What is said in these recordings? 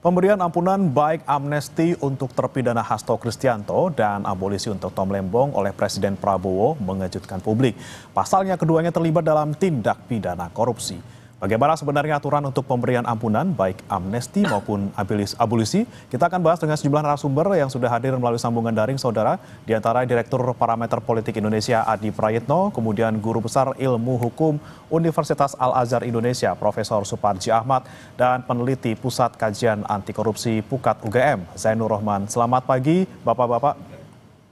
Pemberian ampunan baik amnesti untuk terpidana Hasto Kristianto dan abolisi untuk Tom Lembong oleh Presiden Prabowo mengejutkan publik. Pasalnya keduanya terlibat dalam tindak pidana korupsi. Bagaimana sebenarnya aturan untuk pemberian ampunan baik amnesti maupun abolisi? Kita akan bahas dengan sejumlah narasumber yang sudah hadir melalui sambungan daring, saudara. Di antara Direktur Parameter Politik Indonesia Adi Prayitno, kemudian Guru Besar Ilmu Hukum Universitas Al-Azhar Indonesia Profesor Suparji Ahmad, dan peneliti Pusat Kajian Anti Korupsi Pukat UGM Zainur Rohman. Selamat pagi, Bapak-bapak.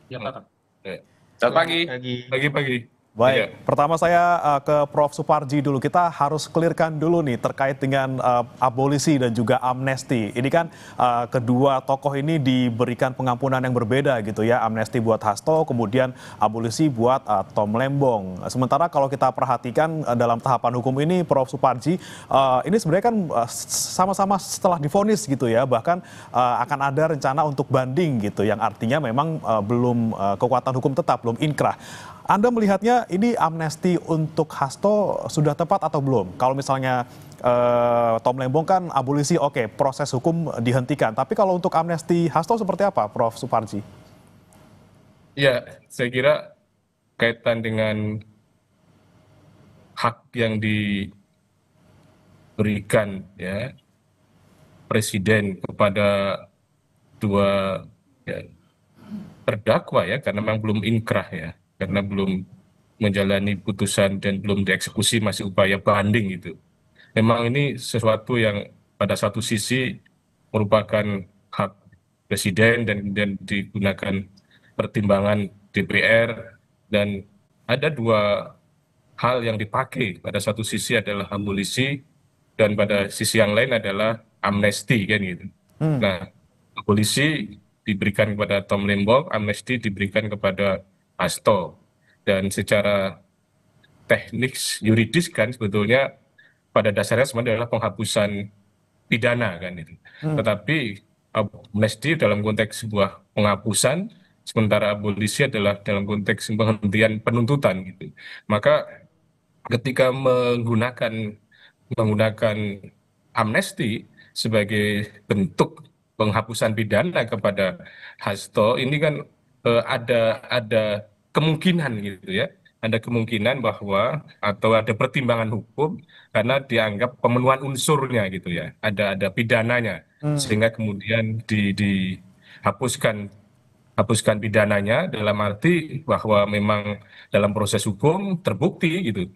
Ya, Pak. Selamat pagi. Pagi. Baik, Iya. pertama saya ke Prof. Suparji dulu. Kita harus clearkan dulu nih terkait dengan abolisi dan juga amnesti. Ini kan kedua tokoh ini diberikan pengampunan yang berbeda gitu ya. Amnesti buat Hasto, kemudian abolisi buat Tom Lembong. Sementara kalau kita perhatikan dalam tahapan hukum ini, Prof. Suparji, ini sebenarnya kan sama-sama setelah divonis gitu ya. Bahkan akan ada rencana untuk banding gitu, yang artinya memang belum kekuatan hukum tetap, belum inkrah. Anda melihatnya ini amnesti untuk Hasto sudah tepat atau belum? Kalau misalnya Tom Lembong kan abolisi, oke, proses hukum dihentikan. Tapi kalau untuk amnesti Hasto seperti apa, Prof. Suparji? Ya, saya kira kaitan dengan hak yang diberikan ya Presiden kepada dua ya, terdakwa ya, karena memang belum inkrah ya, karena belum menjalani putusan dan belum dieksekusi, masih upaya banding gitu. Memang ini sesuatu yang pada satu sisi merupakan hak presiden dan digunakan pertimbangan DPR, dan ada dua hal yang dipakai. Pada satu sisi adalah abolisi dan pada sisi yang lain adalah amnesti kan gitu. Nah, abolisi diberikan kepada Tom Lembong, amnesti diberikan kepada Hasto. Dan secara teknis yuridis kan sebetulnya pada dasarnya sebenarnya adalah penghapusan pidana kan itu. Tetapi amnesti dalam konteks sebuah penghapusan, sementara abolisi adalah dalam konteks penghentian penuntutan gitu. Maka ketika menggunakan amnesti sebagai bentuk penghapusan pidana kepada Hasto, ini kan ada kemungkinan gitu ya, ada kemungkinan bahwa atau ada pertimbangan hukum karena dianggap pemenuhan unsurnya gitu ya, ada pidananya, sehingga kemudian dihapuskan pidananya, dalam arti bahwa memang dalam proses hukum terbukti gitu,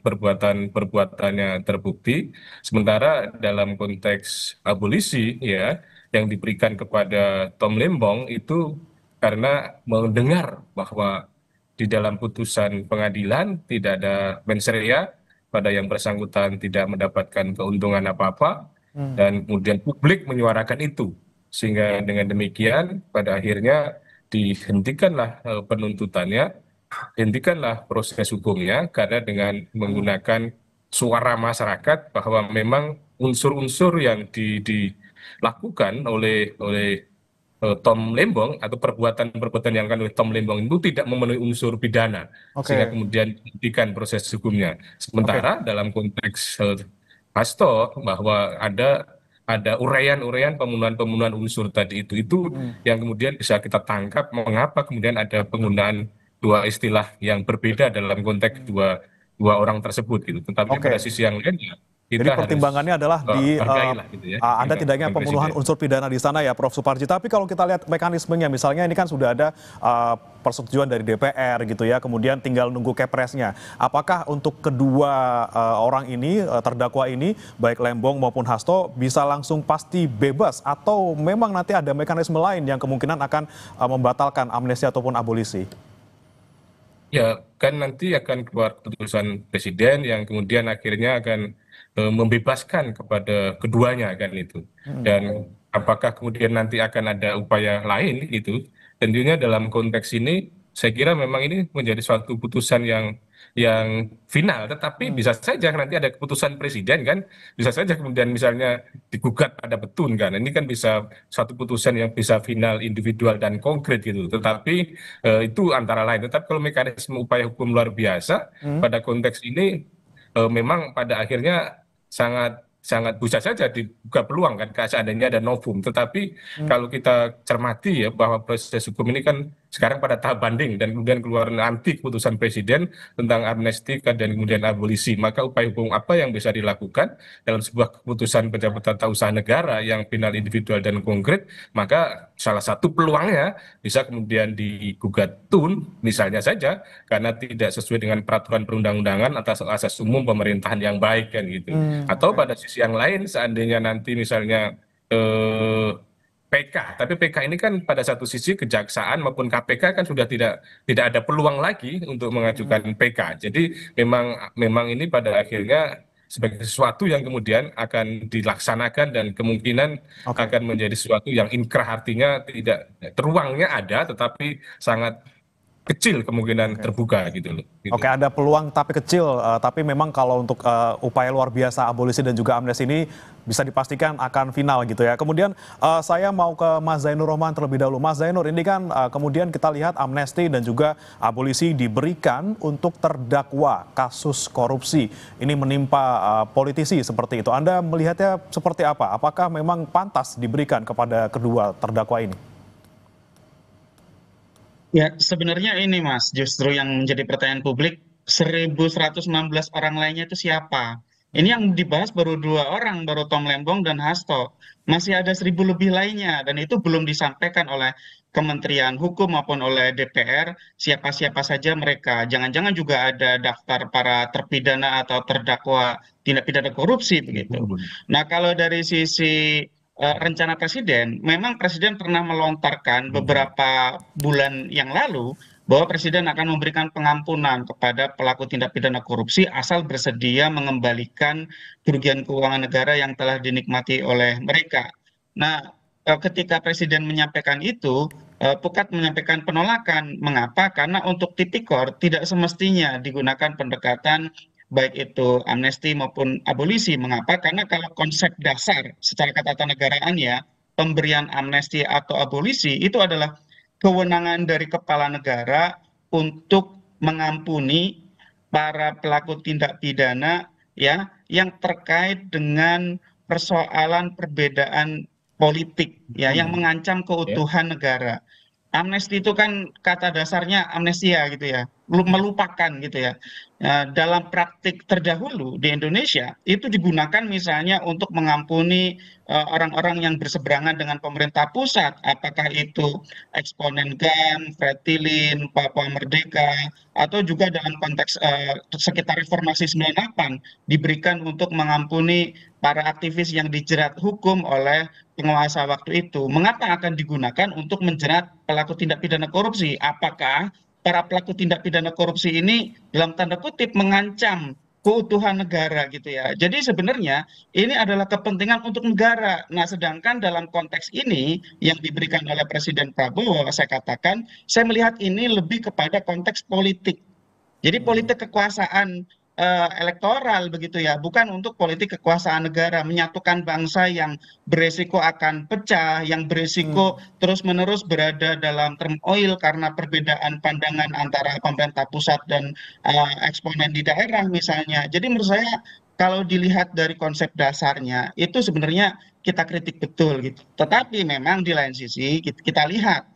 perbuatannya terbukti. Sementara dalam konteks abolisi ya, yang diberikan kepada Tom Lembong itu karena mendengar bahwa di dalam putusan pengadilan tidak ada mens rea, pada yang bersangkutan tidak mendapatkan keuntungan apa-apa, dan kemudian publik menyuarakan itu, sehingga dengan demikian pada akhirnya dihentikanlah penuntutannya, hentikanlah proses hukumnya, karena dengan menggunakan suara masyarakat bahwa memang unsur-unsur yang dilakukan oleh Tom Lembong atau perbuatan-perbuatan yang dilakukan oleh Tom Lembong itu tidak memenuhi unsur pidana, sehingga Oke, kemudian dihentikan proses hukumnya. oke. Sementara dalam konteks Hasto, bahwa ada uraian-uraian pemenuhan-pemenuhan unsur tadi itu yang kemudian bisa kita tangkap mengapa kemudian ada penggunaan dua istilah yang berbeda dalam konteks dua dua orang tersebut gitu. Tetapi pada Oke. sisi yang lain ya, Jadi kita harus pertimbangannya adalah di hargailah gitu ya ada tidaknya tindakan pembunuhan presiden. unsur pidana di sana ya, Prof. Suparji. Tapi kalau kita lihat mekanismenya, misalnya ini kan sudah ada persetujuan dari DPR gitu ya, kemudian tinggal nunggu kepresnya. Apakah untuk kedua orang ini, terdakwa ini, baik Lembong maupun Hasto, bisa langsung pasti bebas atau memang nanti ada mekanisme lain yang kemungkinan akan membatalkan amnesti ataupun abolisi? Ya, kan nanti akan keluar keputusan presiden yang kemudian akhirnya akan membebaskan kepada keduanya kan itu. Dan apakah kemudian nanti akan ada upaya lain itu? Tentunya dalam konteks ini saya kira memang ini menjadi suatu putusan yang final, tetapi bisa saja nanti ada keputusan presiden kan, bisa saja kemudian misalnya digugat pada petun kan. Ini kan bisa satu putusan yang bisa final individual dan konkret gitu. Tetapi itu antara lain. Tetapi kalau mekanisme upaya hukum luar biasa pada konteks ini memang pada akhirnya sangat sangat bisa saja dibuka peluang kan seandainya ada novum. Tetapi kalau kita cermati ya bahwa proses hukum ini kan sekarang pada tahap banding dan kemudian keluar nanti keputusan presiden tentang amnesti dan kemudian abolisi. Maka upaya hukum apa yang bisa dilakukan dalam sebuah keputusan pejabat tata usaha negara yang final individual dan konkret, maka salah satu peluangnya bisa kemudian digugat tun misalnya saja karena tidak sesuai dengan peraturan perundang-undangan atas asas umum pemerintahan yang baik kan gitu. Atau Oke. pada sisi yang lain, seandainya nanti misalnya eh, PK, tapi PK ini kan pada satu sisi kejaksaan maupun KPK kan sudah tidak ada peluang lagi untuk mengajukan PK. Jadi memang memang ini pada akhirnya sebagai sesuatu yang kemudian akan dilaksanakan dan kemungkinan Oke. akan menjadi sesuatu yang inkrah, artinya tidak teruangnya ada tetapi sangat kecil kemungkinan Oke. terbuka gitu loh. Oke, Gitu. ada peluang tapi kecil, tapi memang kalau untuk upaya luar biasa abolisi dan juga amnesti ini bisa dipastikan akan final gitu ya. Kemudian saya mau ke Mas Zainur Rohman terlebih dahulu. Mas Zainur, ini kan kemudian kita lihat amnesti dan juga abolisi diberikan untuk terdakwa kasus korupsi. Ini menimpa politisi seperti itu. Anda melihatnya seperti apa? Apakah memang pantas diberikan kepada kedua terdakwa ini? Ya, sebenarnya ini Mas, justru yang menjadi pertanyaan publik, 1.116 orang lainnya itu siapa? Ini yang dibahas baru dua orang, baru Tom Lembong dan Hasto. Masih ada 1.000 lebih lainnya, dan itu belum disampaikan oleh Kementerian Hukum maupun oleh DPR, siapa-siapa saja mereka. Jangan-jangan juga ada daftar para terpidana atau terdakwa tindak pidana korupsi, begitu. Nah, kalau dari sisi rencana presiden, memang presiden pernah melontarkan beberapa bulan yang lalu bahwa presiden akan memberikan pengampunan kepada pelaku tindak pidana korupsi asal bersedia mengembalikan kerugian keuangan negara yang telah dinikmati oleh mereka. Nah, ketika presiden menyampaikan itu, Pukat menyampaikan penolakan. Mengapa? Karena untuk tipikor tidak semestinya digunakan pendekatan baik itu amnesti maupun abolisi. Mengapa? Karena kalau konsep dasar secara ketatanegaraan ya, pemberian amnesti atau abolisi itu adalah kewenangan dari kepala negara untuk mengampuni para pelaku tindak pidana ya yang terkait dengan persoalan perbedaan politik ya yang mengancam Ya. keutuhan negara. Amnesti itu kan kata dasarnya amnesia gitu ya, melupakan gitu ya. Dalam praktik terdahulu di Indonesia itu digunakan misalnya untuk mengampuni orang-orang yang berseberangan dengan pemerintah pusat, apakah itu eksponen GAM, Fretilin, Papua Merdeka, atau juga dalam konteks sekitar reformasi 98 diberikan untuk mengampuni para aktivis yang dijerat hukum oleh penguasa waktu itu. Mengapa akan digunakan untuk menjerat pelaku tindak pidana korupsi? Apakah para pelaku tindak pidana korupsi ini dalam tanda kutip mengancam keutuhan negara gitu ya. Jadi sebenarnya ini adalah kepentingan untuk negara. Nah, sedangkan dalam konteks ini yang diberikan oleh Presiden Prabowo, saya katakan, saya melihat ini lebih kepada konteks politik. Jadi politik kekuasaan elektoral begitu ya, bukan untuk politik kekuasaan negara, menyatukan bangsa yang beresiko akan pecah, yang beresiko terus-menerus berada dalam turmoil karena perbedaan pandangan antara pemerintah pusat dan eksponen di daerah misalnya. Jadi menurut saya kalau dilihat dari konsep dasarnya itu sebenarnya kita kritik betul gitu. Tetapi memang di lain sisi kita lihat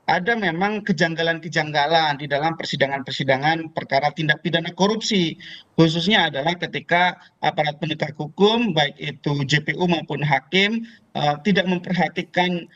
ada memang kejanggalan-kejanggalan di dalam persidangan-persidangan perkara tindak pidana korupsi. Khususnya adalah ketika aparat penegak hukum, baik itu JPU maupun hakim, tidak memperhatikan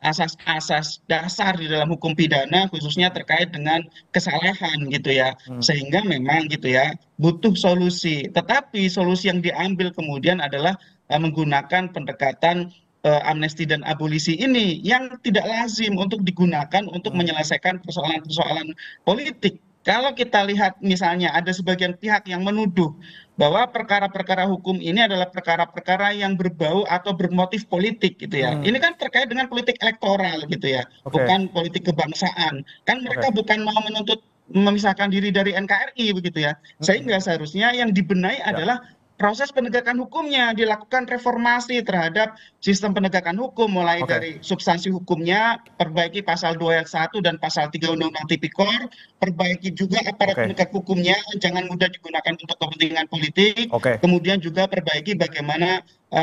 asas-asas dasar di dalam hukum pidana, khususnya terkait dengan kesalahan gitu ya. Sehingga memang gitu ya, butuh solusi. Tetapi solusi yang diambil kemudian adalah menggunakan pendekatan amnesti dan abolisi ini yang tidak lazim untuk digunakan untuk menyelesaikan persoalan-persoalan politik. Kalau kita lihat misalnya ada sebagian pihak yang menuduh bahwa perkara-perkara hukum ini adalah perkara-perkara yang berbau atau bermotif politik gitu ya. Ini kan terkait dengan politik elektoral gitu ya, Oke, bukan politik kebangsaan. Kan oke. mereka bukan mau menuntut memisahkan diri dari NKRI begitu ya. Sehingga seharusnya yang dibenahi Ya. adalah proses penegakan hukumnya, dilakukan reformasi terhadap sistem penegakan hukum, mulai Oke, dari substansi hukumnya, perbaiki pasal 2 ayat 1 dan pasal 3 Undang-Undang Tipikor, perbaiki juga aparat oke, penegak hukumnya, jangan mudah digunakan untuk kepentingan politik, oke. kemudian juga perbaiki bagaimana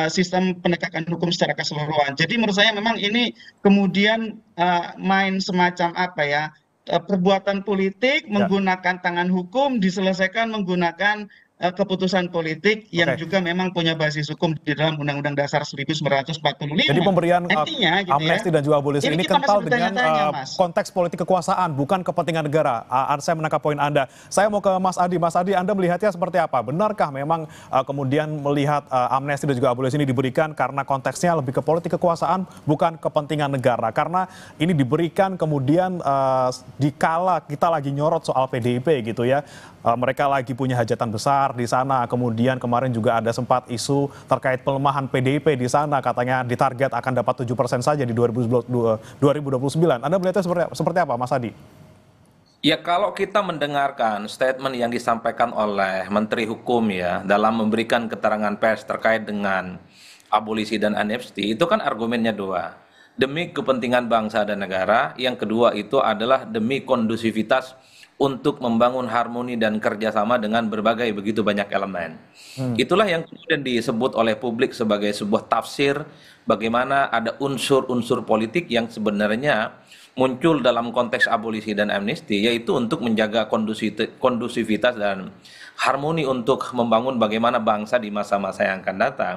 sistem penegakan hukum secara keseluruhan. Jadi menurut saya memang ini kemudian main semacam apa ya, perbuatan politik Ya, menggunakan tangan hukum diselesaikan menggunakan keputusan politik yang oke. juga memang punya basis hukum di dalam Undang-Undang Dasar Jadi 1945. pemberian Artinya gitu ya, amnesti dan juga abolisi ini ini kita masih kental dengan bertanya-tanya, Mas. konteks politik kekuasaan, bukan kepentingan negara. Saya menangkap poin Anda. Saya mau ke Mas Adi. Mas Adi, Anda melihatnya seperti apa? Benarkah memang kemudian melihat amnesti dan juga abolisi ini diberikan karena konteksnya lebih ke politik kekuasaan, bukan kepentingan negara? Karena ini diberikan kemudian dikala kita lagi nyorot soal PDIP gitu ya. Mereka lagi punya hajatan besar di sana. Kemudian kemarin juga ada sempat isu terkait pelemahan PDIP di sana. Katanya ditarget akan dapat 7% saja di 2029. Anda melihatnya seperti apa, Mas Adi? Ya kalau kita mendengarkan statement yang disampaikan oleh Menteri Hukum ya dalam memberikan keterangan pers terkait dengan abolisi dan amnesti itu kan argumennya dua. Demi kepentingan bangsa dan negara, yang kedua itu adalah demi kondusivitas untuk membangun harmoni dan kerjasama dengan berbagai begitu banyak elemen. Itulah yang kemudian disebut oleh publik sebagai sebuah tafsir bagaimana ada unsur-unsur politik yang sebenarnya muncul dalam konteks abolisi dan amnesti, yaitu untuk menjaga kondusivitas dan harmoni untuk membangun bagaimana bangsa di masa-masa yang akan datang.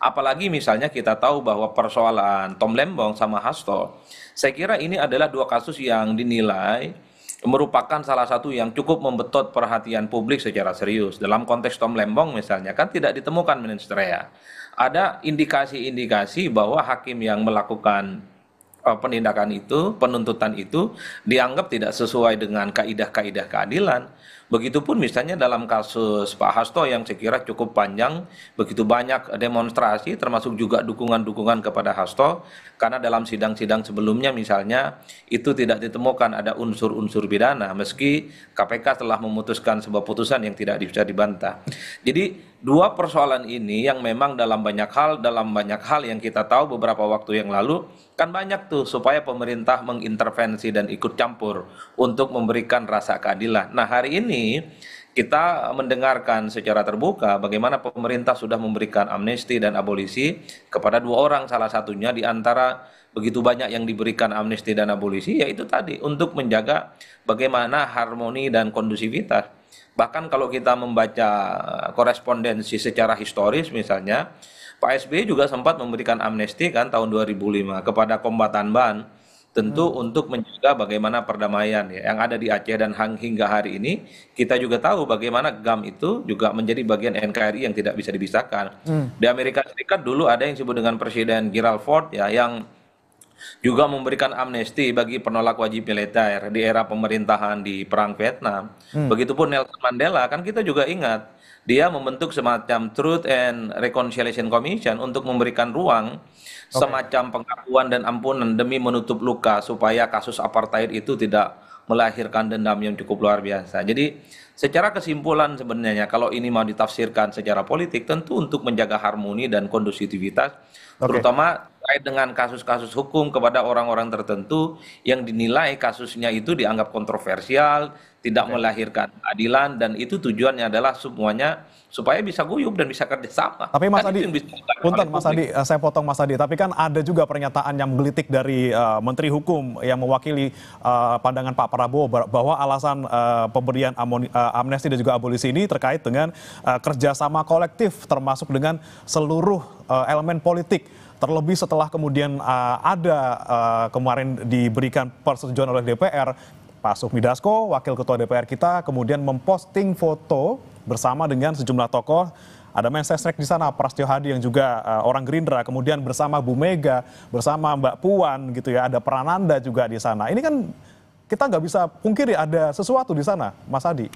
Apalagi misalnya kita tahu bahwa persoalan Tom Lembong sama Hasto, saya kira ini adalah dua kasus yang dinilai merupakan salah satu yang cukup membetot perhatian publik secara serius. Dalam konteks Tom Lembong misalnya kan tidak ditemukan mensrea. Ada indikasi-indikasi bahwa hakim yang melakukan penindakan itu, penuntutan itu dianggap tidak sesuai dengan kaidah-kaidah keadilan. Begitupun misalnya dalam kasus Pak Hasto yang saya kira cukup panjang, begitu banyak demonstrasi termasuk juga dukungan-dukungan kepada Hasto, karena dalam sidang-sidang sebelumnya misalnya itu tidak ditemukan ada unsur-unsur pidana, meski KPK telah memutuskan sebuah putusan yang tidak bisa dibantah. Jadi dua persoalan ini yang memang dalam banyak hal yang kita tahu beberapa waktu yang lalu, kan banyak tuh supaya pemerintah mengintervensi dan ikut campur untuk memberikan rasa keadilan. Nah hari ini kita mendengarkan secara terbuka bagaimana pemerintah sudah memberikan amnesti dan abolisi kepada dua orang, salah satunya di antara begitu banyak yang diberikan amnesti dan abolisi, yaitu tadi untuk menjaga bagaimana harmoni dan kondusivitas. Bahkan kalau kita membaca korespondensi secara historis misalnya, Pak SBY juga sempat memberikan amnesti kan tahun 2005 kepada kombatan BAN, tentu untuk menjaga bagaimana perdamaian ya yang ada di Aceh, dan hingga hari ini kita juga tahu bagaimana GAM itu juga menjadi bagian NKRI yang tidak bisa dipisahkan. Di Amerika Serikat dulu ada yang disebut dengan Presiden Gerald Ford ya, yang juga memberikan amnesti bagi penolak wajib militer di era pemerintahan di Perang Vietnam. Begitupun Nelson Mandela, kan kita juga ingat dia membentuk semacam Truth and Reconciliation Commission untuk memberikan ruang semacam pengakuan dan ampunan demi menutup luka supaya kasus apartheid itu tidak melahirkan dendam yang cukup luar biasa. Jadi secara kesimpulan sebenarnya kalau ini mau ditafsirkan secara politik, tentu untuk menjaga harmoni dan kondusivitas, terutama terkait dengan kasus-kasus hukum kepada orang-orang tertentu yang dinilai kasusnya itu dianggap kontroversial, tidak melahirkan keadilan, dan itu tujuannya adalah semuanya supaya bisa guyup dan bisa kerjasama. Tapi Mas Kan itu Adi, yang bisa dilakukan punten oleh Mas publik. Adi, saya potong Mas Adi, tapi kan ada juga pernyataan yang menggelitik dari Menteri Hukum yang mewakili pandangan Pak Prabowo bahwa alasan pemberian amnesti dan juga abolisi ini terkait dengan kerjasama kolektif termasuk dengan seluruh elemen politik. Terlebih setelah kemudian ada kemarin diberikan persetujuan oleh DPR, Pak Sufmi Dasko, Wakil Ketua DPR kita, kemudian memposting foto bersama dengan sejumlah tokoh. Ada Mensesnek di sana, Prasetyo Hadi yang juga orang Gerindra, kemudian bersama Bu Mega, bersama Mbak Puan gitu ya, ada Prananda juga di sana. Ini kan kita nggak bisa pungkiri ada sesuatu di sana, Mas Adi.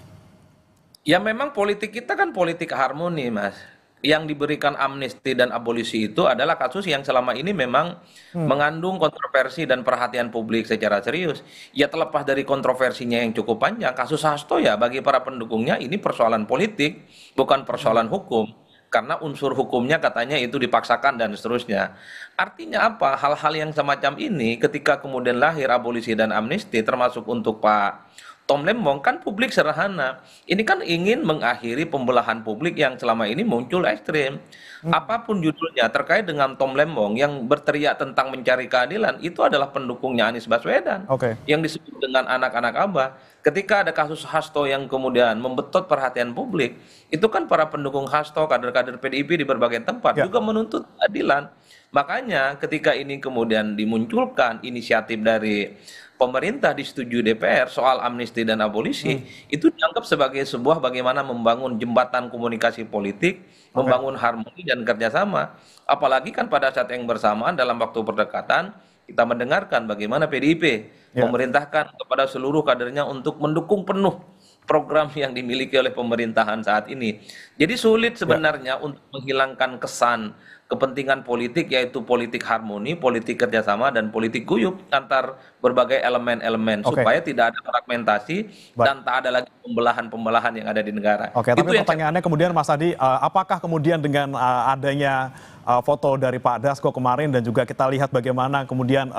Ya memang politik kita kan politik harmoni, Mas. Yang diberikan amnesti dan abolisi itu adalah kasus yang selama ini memang mengandung kontroversi dan perhatian publik secara serius. Ya terlepas dari kontroversinya yang cukup panjang, kasus Hasto ya bagi para pendukungnya ini persoalan politik, bukan persoalan hukum. karena unsur hukumnya katanya itu dipaksakan dan seterusnya. Artinya apa? Hal-hal yang semacam ini ketika kemudian lahir abolisi dan amnesti termasuk untuk Pak Tom Lembong kan publik sederhana. Ini kan ingin mengakhiri pembelahan publik yang selama ini muncul ekstrim. Apapun judulnya terkait dengan Tom Lembong yang berteriak tentang mencari keadilan itu adalah pendukungnya Anies Baswedan Oke. yang disebut dengan anak-anak Abah. Ketika ada kasus Hasto yang kemudian membetot perhatian publik, itu kan para pendukung Hasto, kader-kader PDIP di berbagai tempat Ya. juga menuntut keadilan. Makanya ketika ini kemudian dimunculkan inisiatif dari pemerintah disetujui DPR soal amnesti dan abolisi, itu dianggap sebagai sebuah bagaimana membangun jembatan komunikasi politik, membangun harmoni dan kerjasama. Apalagi kan pada saat yang bersamaan dalam waktu berdekatan, kita mendengarkan bagaimana PDIP Ya. memerintahkan kepada seluruh kadernya untuk mendukung penuh program yang dimiliki oleh pemerintahan saat ini. Jadi sulit sebenarnya untuk menghilangkan kesan kepentingan politik, yaitu politik harmoni, politik kerjasama, dan politik guyup antar berbagai elemen-elemen Oke. supaya tidak ada fragmentasi Baik. dan tak ada lagi pembelahan-pembelahan yang ada di negara. Oke, tapi Itu yang pertanyaannya kemudian Mas Adi, apakah kemudian dengan adanya foto dari Pak Dasko kemarin dan juga kita lihat bagaimana kemudian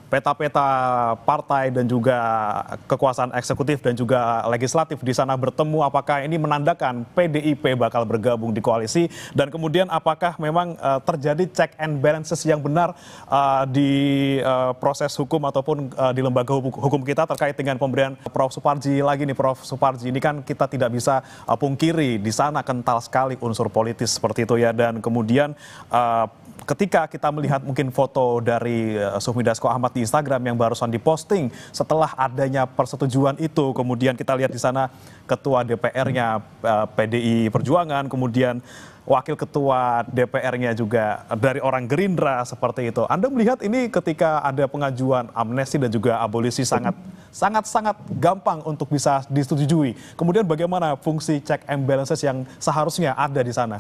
peta-peta partai dan juga kekuasaan eksekutif dan juga legislatif di sana bertemu, apakah ini menandakan PDIP bakal bergabung di koalisi dan kemudian apakah memang terjadi check and balances yang benar di proses hukum ataupun di lembaga hukum kita terkait dengan pemberian Prof. Suparji lagi nih, Prof. Suparji ini kan kita tidak bisa pungkiri di sana kental sekali unsur politis seperti itu ya, dan kemudian ketika kita melihat mungkin foto dari Sufmi Dasko Ahmad di Instagram yang barusan diposting setelah adanya persetujuan itu, kemudian kita lihat di sana ketua DPR-nya PDI Perjuangan, kemudian wakil ketua DPR-nya juga dari orang Gerindra seperti itu. Anda melihat ini ketika ada pengajuan amnesti dan juga abolisi sangat gampang untuk bisa disetujui. Kemudian bagaimana fungsi check and balances yang seharusnya ada di sana?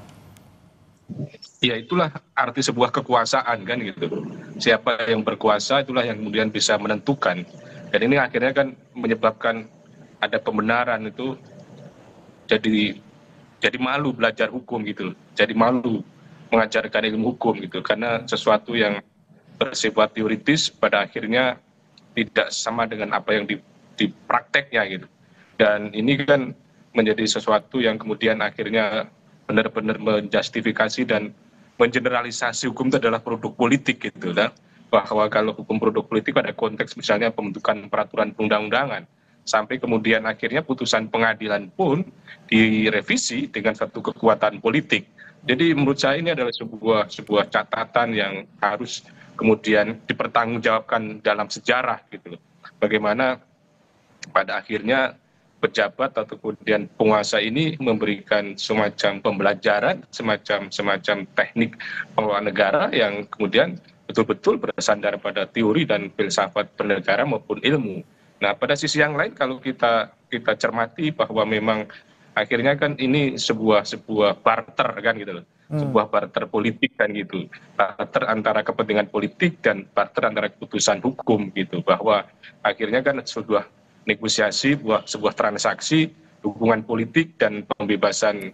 Ya itulah arti sebuah kekuasaan kan gitu. Siapa yang berkuasa itulah yang kemudian bisa menentukan. Dan ini akhirnya kan menyebabkan ada pembenaran itu jadi malu belajar hukum gitu. Jadi malu mengajarkan ilmu hukum gitu. Karena sesuatu yang bersifat teoritis pada akhirnya tidak sama dengan apa yang di prakteknya gitu. Dan ini kan menjadi sesuatu yang kemudian akhirnya benar-benar menjustifikasi dan mengeneralisasi hukum itu adalah produk politik gitu lah. Bahwa kalau hukum produk politik pada konteks misalnya pembentukan peraturan perundang-undangan sampai kemudian akhirnya putusan pengadilan pun direvisi dengan satu kekuatan politik. Jadi menurut saya ini adalah sebuah catatan yang harus kemudian dipertanggungjawabkan dalam sejarah gitu loh. Bagaimana pada akhirnya pejabat atau kemudian penguasa ini memberikan semacam pembelajaran, semacam teknik pengelolaan negara yang kemudian betul-betul bersandar pada teori dan filsafat bernegara maupun ilmu. Nah, pada sisi yang lain kalau kita cermati bahwa memang akhirnya kan ini sebuah barter kan gitu loh. Sebuah barter politik kan gitu. Barter antara kepentingan politik dan barter antara keputusan hukum gitu. Bahwa akhirnya kan negosiasi sebuah transaksi dukungan politik dan pembebasan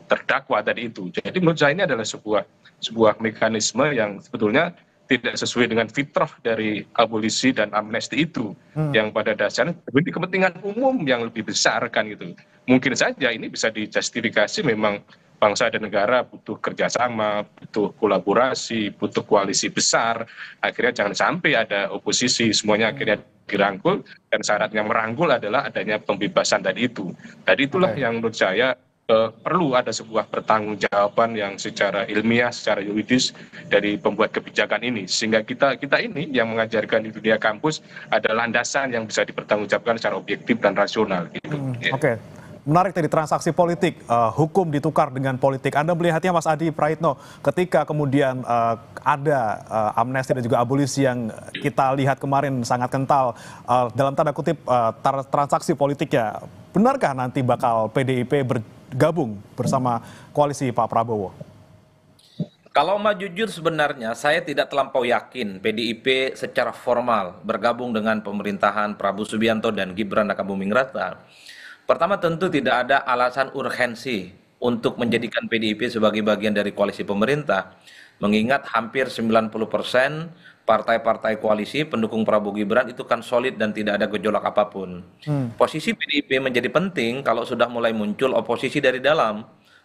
terdakwa tadi itu. Jadi menurut saya ini adalah sebuah mekanisme yang sebetulnya tidak sesuai dengan fitrah dari abolisi dan amnesti itu, yang pada dasarnya demi kepentingan umum yang lebih besar kan gitu. Mungkin saja ini bisa dijustifikasi memang bangsa dan negara butuh kerjasama, butuh kolaborasi, butuh koalisi besar. Akhirnya jangan sampai ada oposisi, semuanya akhirnya dirangkul, dan syaratnya merangkul adalah adanya pembebasan tadi itu. Tadi itulah yang menurut saya perlu ada sebuah pertanggungjawaban yang secara ilmiah, secara yuridis dari pembuat kebijakan ini. Sehingga kita ini yang mengajarkan di dunia kampus ada landasan yang bisa dipertanggungjawabkan secara objektif dan rasional. Gitu. Oke. Menarik tadi transaksi politik, hukum ditukar dengan politik. Anda melihatnya Mas Adi Praitno ketika kemudian ada amnesti dan juga abolisi yang kita lihat kemarin sangat kental dalam tanda kutip transaksi politiknya. Benarkah nanti bakal PDIP bergabung bersama koalisi Pak Prabowo? Kalau mau jujur sebenarnya saya tidak terlampau yakin PDIP secara formal bergabung dengan pemerintahan Prabowo Subianto dan Gibran Rakabuming Raka. Pertama tentu tidak ada alasan urgensi untuk menjadikan PDIP sebagai bagian dari koalisi pemerintah. Mengingat hampir 90% partai-partai koalisi pendukung Prabowo Gibran itu kan solid dan tidak ada gejolak apapun. Posisi PDIP menjadi penting kalau sudah mulai muncul oposisi dari dalam.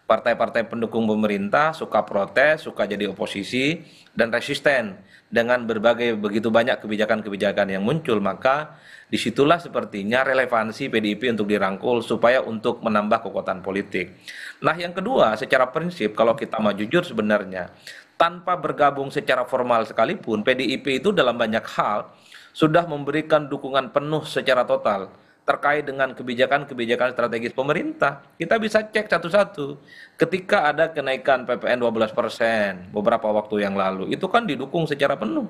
Partai-partai pendukung pemerintah suka protes, suka jadi oposisi, dan resisten dengan berbagai begitu banyak kebijakan-kebijakan yang muncul. Maka disitulah sepertinya relevansi PDIP untuk dirangkul supaya untuk menambah kekuatan politik. Nah yang kedua, secara prinsip kalau kita mau jujur sebenarnya, tanpa bergabung secara formal sekalipun, PDIP itu dalam banyak hal sudah memberikan dukungan penuh secara total terkait dengan kebijakan-kebijakan strategis pemerintah. Kita bisa cek satu-satu. Ketika ada kenaikan PPN 12% beberapa waktu yang lalu, itu kan didukung secara penuh.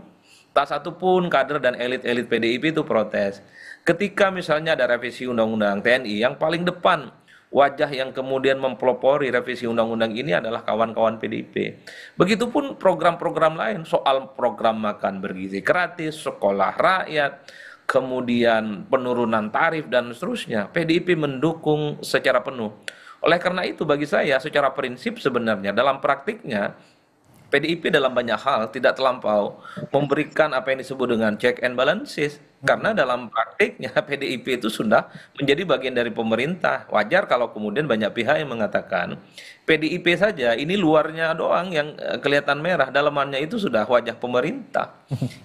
Tak satu pun kader dan elit-elit PDIP itu protes. Ketika misalnya ada revisi Undang-Undang TNI, yang paling depan wajah yang kemudian mempelopori revisi undang-undang ini adalah kawan-kawan PDIP. Begitupun program-program lain, soal program makan bergizi gratis, sekolah rakyat, kemudian penurunan tarif dan seterusnya. PDIP mendukung secara penuh. Oleh karena itu bagi saya secara prinsip sebenarnya dalam praktiknya PDIP dalam banyak hal tidak terlampau memberikan apa yang disebut dengan check and balances. Karena dalam praktiknya PDIP itu sudah menjadi bagian dari pemerintah. Wajar kalau kemudian banyak pihak yang mengatakan PDIP saja ini luarnya doang yang kelihatan merah, dalamannya itu sudah wajah pemerintah.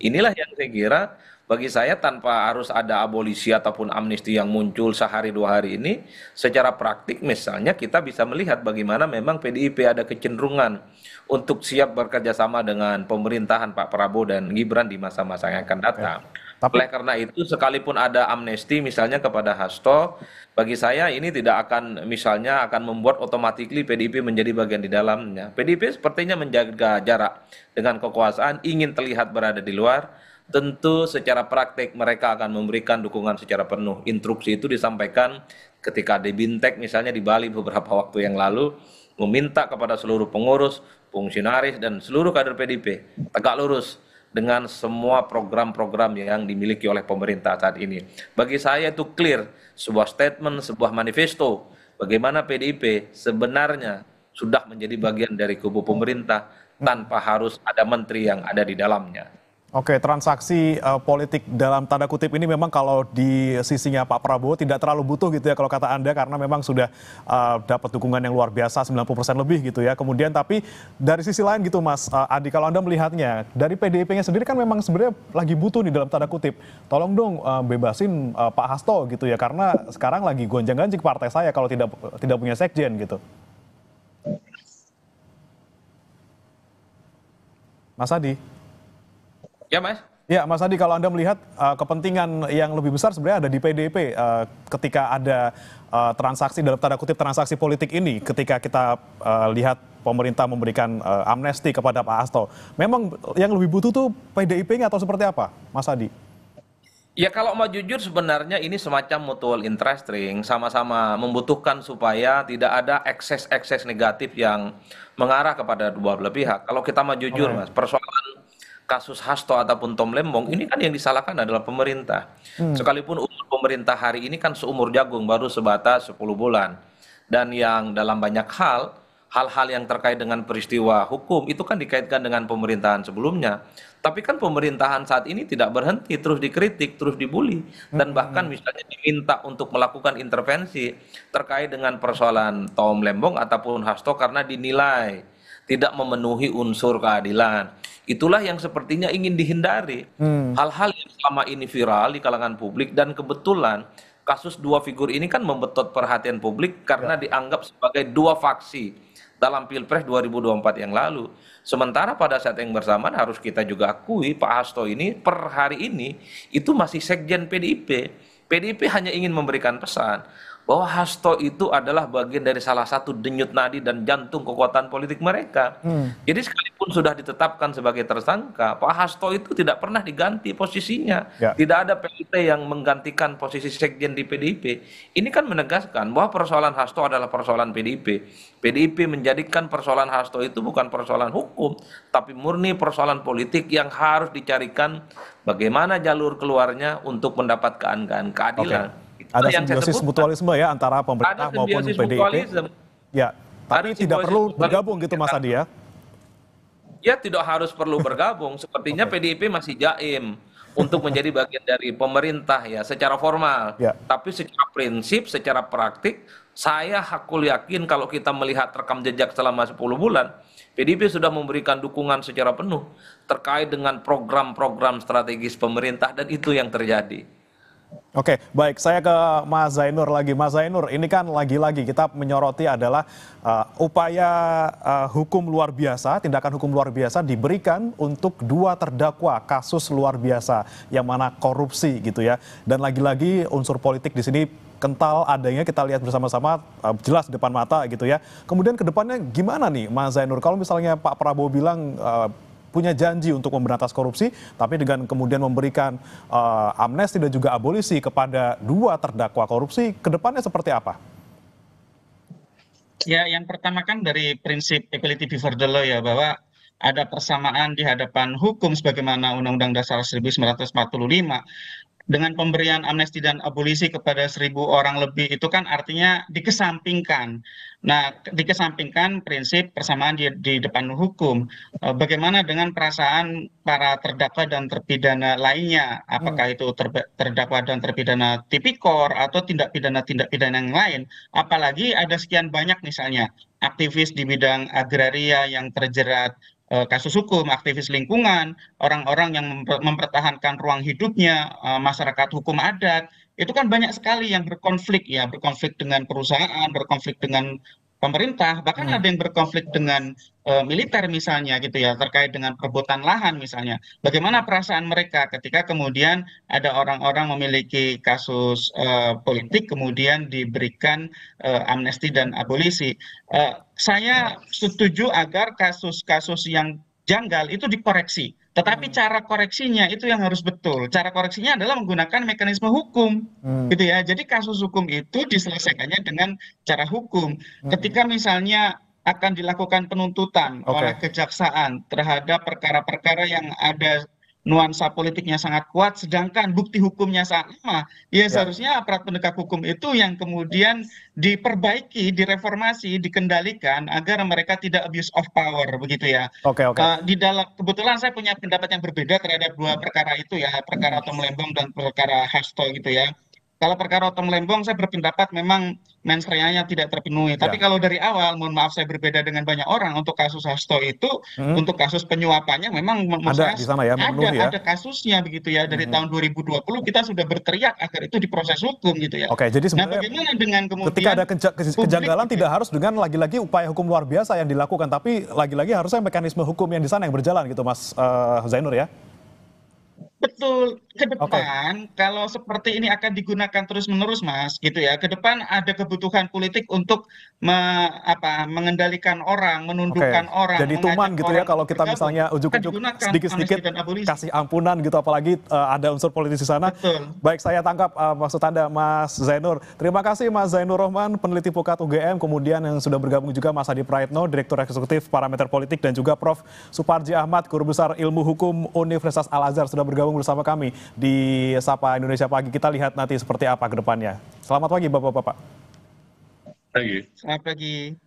Inilah yang saya kira bagi saya tanpa harus ada abolisi ataupun amnesti yang muncul sehari dua hari ini, secara praktik misalnya kita bisa melihat bagaimana memang PDIP ada kecenderungan untuk siap bekerja sama dengan pemerintahan Pak Prabowo dan Gibran di masa-masa yang akan datang. Oleh karena itu sekalipun ada amnesti misalnya kepada Hasto, bagi saya ini tidak akan misalnya akan membuat otomatis PDIP menjadi bagian di dalamnya. PDIP sepertinya menjaga jarak dengan kekuasaan, ingin terlihat berada di luar. Tentu secara praktek mereka akan memberikan dukungan secara penuh. Instruksi itu disampaikan ketika di Bintek misalnya di Bali beberapa waktu yang lalu, meminta kepada seluruh pengurus, fungsionaris dan seluruh kader PDIP tegak lurus dengan semua program-program yang dimiliki oleh pemerintah saat ini. Bagi saya itu clear, sebuah statement, sebuah manifesto bagaimana PDIP sebenarnya sudah menjadi bagian dari kubu pemerintah tanpa harus ada menteri yang ada di dalamnya. Oke, transaksi politik dalam tanda kutip ini memang kalau di sisinya Pak Prabowo tidak terlalu butuh gitu ya kalau kata Anda, karena memang sudah dapat dukungan yang luar biasa 90% lebih gitu ya. Kemudian tapi dari sisi lain gitu Mas Adi, kalau Anda melihatnya dari PDIP-nya sendiri kan memang sebenarnya lagi butuh nih dalam tanda kutip. Tolong dong bebasin Pak Hasto gitu ya, karena sekarang lagi gonjang-ganjing partai saya kalau tidak punya sekjen gitu. Mas Adi. Ya Mas? Ya Mas Adi, kalau Anda melihat kepentingan yang lebih besar sebenarnya ada di PDIP ketika ada transaksi dalam tanda kutip transaksi politik ini, ketika kita lihat pemerintah memberikan amnesti kepada Pak Hasto. Memang yang lebih butuh tuh PDIP-nya atau seperti apa Mas Adi? Ya kalau mau jujur sebenarnya ini semacam mutual interesting, sama-sama membutuhkan supaya tidak ada ekses-ekses negatif yang mengarah kepada dua belah pihak. Kalau kita mau jujur Mas, persoalan kasus Hasto ataupun Tom Lembong ini kan yang disalahkan adalah pemerintah. Sekalipun umur pemerintah hari ini kan seumur jagung, baru sebatas 10 bulan. Dan yang dalam banyak hal-hal yang terkait dengan peristiwa hukum itu kan dikaitkan dengan pemerintahan sebelumnya. Tapi kan pemerintahan saat ini tidak berhenti, terus dikritik, terus dibully. Dan bahkan misalnya diminta untuk melakukan intervensi terkait dengan persoalan Tom Lembong ataupun Hasto karena dinilai tidak memenuhi unsur keadilan. Itulah yang sepertinya ingin dihindari. Hal-hal yang selama ini viral di kalangan publik dan kebetulan kasus dua figur ini kan membetot perhatian publik karena dianggap sebagai dua faksi dalam Pilpres 2024 yang lalu. Sementara pada saat yang bersamaan harus kita juga akui Pak Hasto ini per hari ini itu masih sekjen PDIP. PDIP hanya ingin memberikan pesan bahwa Hasto itu adalah bagian dari salah satu denyut nadi dan jantung kekuatan politik mereka. Jadi sekalipun sudah ditetapkan sebagai tersangka, Pak Hasto itu tidak pernah diganti posisinya. Tidak ada PLT yang menggantikan posisi sekjen di PDIP. Ini kan menegaskan bahwa persoalan Hasto adalah persoalan PDIP. PDIP menjadikan persoalan Hasto itu bukan persoalan hukum, tapi murni persoalan politik yang harus dicarikan bagaimana jalur keluarnya untuk mendapatkan keadilan. Ada simbiosis mutualisme ya antara pemerintah maupun PDIP. Ya, Tapi tidak perlu bergabung gitu Mas Adi ya? Ya tidak harus perlu bergabung. Sepertinya PDIP masih jaim untuk menjadi bagian dari pemerintah ya secara formal. Ya. Tapi secara prinsip, secara praktik, saya hakul yakin kalau kita melihat rekam jejak selama 10 bulan, PDIP sudah memberikan dukungan secara penuh terkait dengan program-program strategis pemerintah dan itu yang terjadi. Oke, baik. Saya ke Mas Zainur lagi. Mas Zainur, ini kan lagi-lagi kita menyoroti adalah upaya hukum luar biasa, tindakan hukum luar biasa diberikan untuk 2 terdakwa kasus luar biasa yang mana korupsi gitu ya. Dan lagi-lagi unsur politik di sini kental adanya, kita lihat bersama-sama jelas di depan mata gitu ya. Kemudian ke depannya gimana nih Mas Zainur? Kalau misalnya Pak Prabowo bilang punya janji untuk memberantas korupsi, tapi dengan kemudian memberikan amnesti dan juga abolisi kepada 2 terdakwa korupsi, ke depannya seperti apa? Ya, yang pertama kan dari prinsip equality before the law ya, bahwa ada persamaan di hadapan hukum sebagaimana Undang-Undang Dasar 1945. Dengan pemberian amnesti dan abolisi kepada 1.000 orang lebih itu kan artinya dikesampingkan. Nah, dikesampingkan prinsip persamaan di depan hukum. Bagaimana dengan perasaan para terdakwa dan terpidana lainnya? Apakah itu terdakwa dan terpidana tipikor atau tindak pidana yang lain? Apalagi ada sekian banyak misalnya aktivis di bidang agraria yang terjerat kasus hukum, aktivis lingkungan, orang-orang yang mempertahankan ruang hidupnya, masyarakat hukum adat, itu kan banyak sekali yang berkonflik ya, berkonflik dengan perusahaan, berkonflik dengan pemerintah, bahkan ada yang berkonflik dengan militer misalnya gitu ya, terkait dengan perebutan lahan misalnya. Bagaimana perasaan mereka ketika kemudian ada orang-orang memiliki kasus politik kemudian diberikan amnesti dan abolisi. Saya setuju agar kasus-kasus yang janggal itu dikoreksi. Tetapi cara koreksinya itu yang harus betul. Cara koreksinya adalah menggunakan mekanisme hukum, gitu ya. Jadi kasus hukum itu diselesaikannya dengan cara hukum. Ketika misalnya akan dilakukan penuntutan oleh kejaksaan terhadap perkara-perkara yang ada nuansa politiknya sangat kuat, sedangkan bukti hukumnya sangat lemah, ya seharusnya aparat penegak hukum itu yang kemudian diperbaiki, direformasi, dikendalikan agar mereka tidak abuse of power, begitu ya. Di dalam kebetulan saya punya pendapat yang berbeda terhadap 2 perkara itu ya, perkara Tom Lembong dan perkara Hasto gitu ya. Kalau perkara Tom Lembong saya berpendapat memang mens reanya tidak terpenuhi. Tapi kalau dari awal, mohon maaf saya berbeda dengan banyak orang, untuk kasus Hasto itu, untuk kasus penyuapannya memang ada di sana ya, ada kasusnya begitu ya. Dari tahun 2020 kita sudah berteriak agar itu diproses hukum gitu ya. Oke, jadi Nah, sebenarnya bagaimana dengan kemudian ketika ada kejanggalan tidak harus dengan lagi-lagi upaya hukum luar biasa yang dilakukan, tapi lagi-lagi harusnya mekanisme hukum yang di sana yang berjalan gitu Mas Zainur ya? Betul, ke depan kalau seperti ini akan digunakan terus-menerus Mas, gitu ya. Ke depan ada kebutuhan politik untuk mengendalikan orang, menundukkan orang. Jadi tuman gitu ya kalau kita misalnya ujuk-ujuk sedikit-sedikit kasih ampunan gitu, apalagi ada unsur politis di sana. Betul. Baik, saya tangkap maksud Anda Mas Zainur. Terima kasih Mas Zainur Rohman, peneliti Pukat UGM, kemudian yang sudah bergabung juga Mas Adi Praetno, Direktur Eksekutif Parameter Politik, dan juga Prof. Suparji Ahmad, Guru Besar Ilmu Hukum Universitas Al-Azhar sudah bergabung bersama kami di Sapa Indonesia Pagi. Kita lihat nanti seperti apa ke depannya. Selamat pagi Bapak-Bapak. Pagi. Selamat pagi.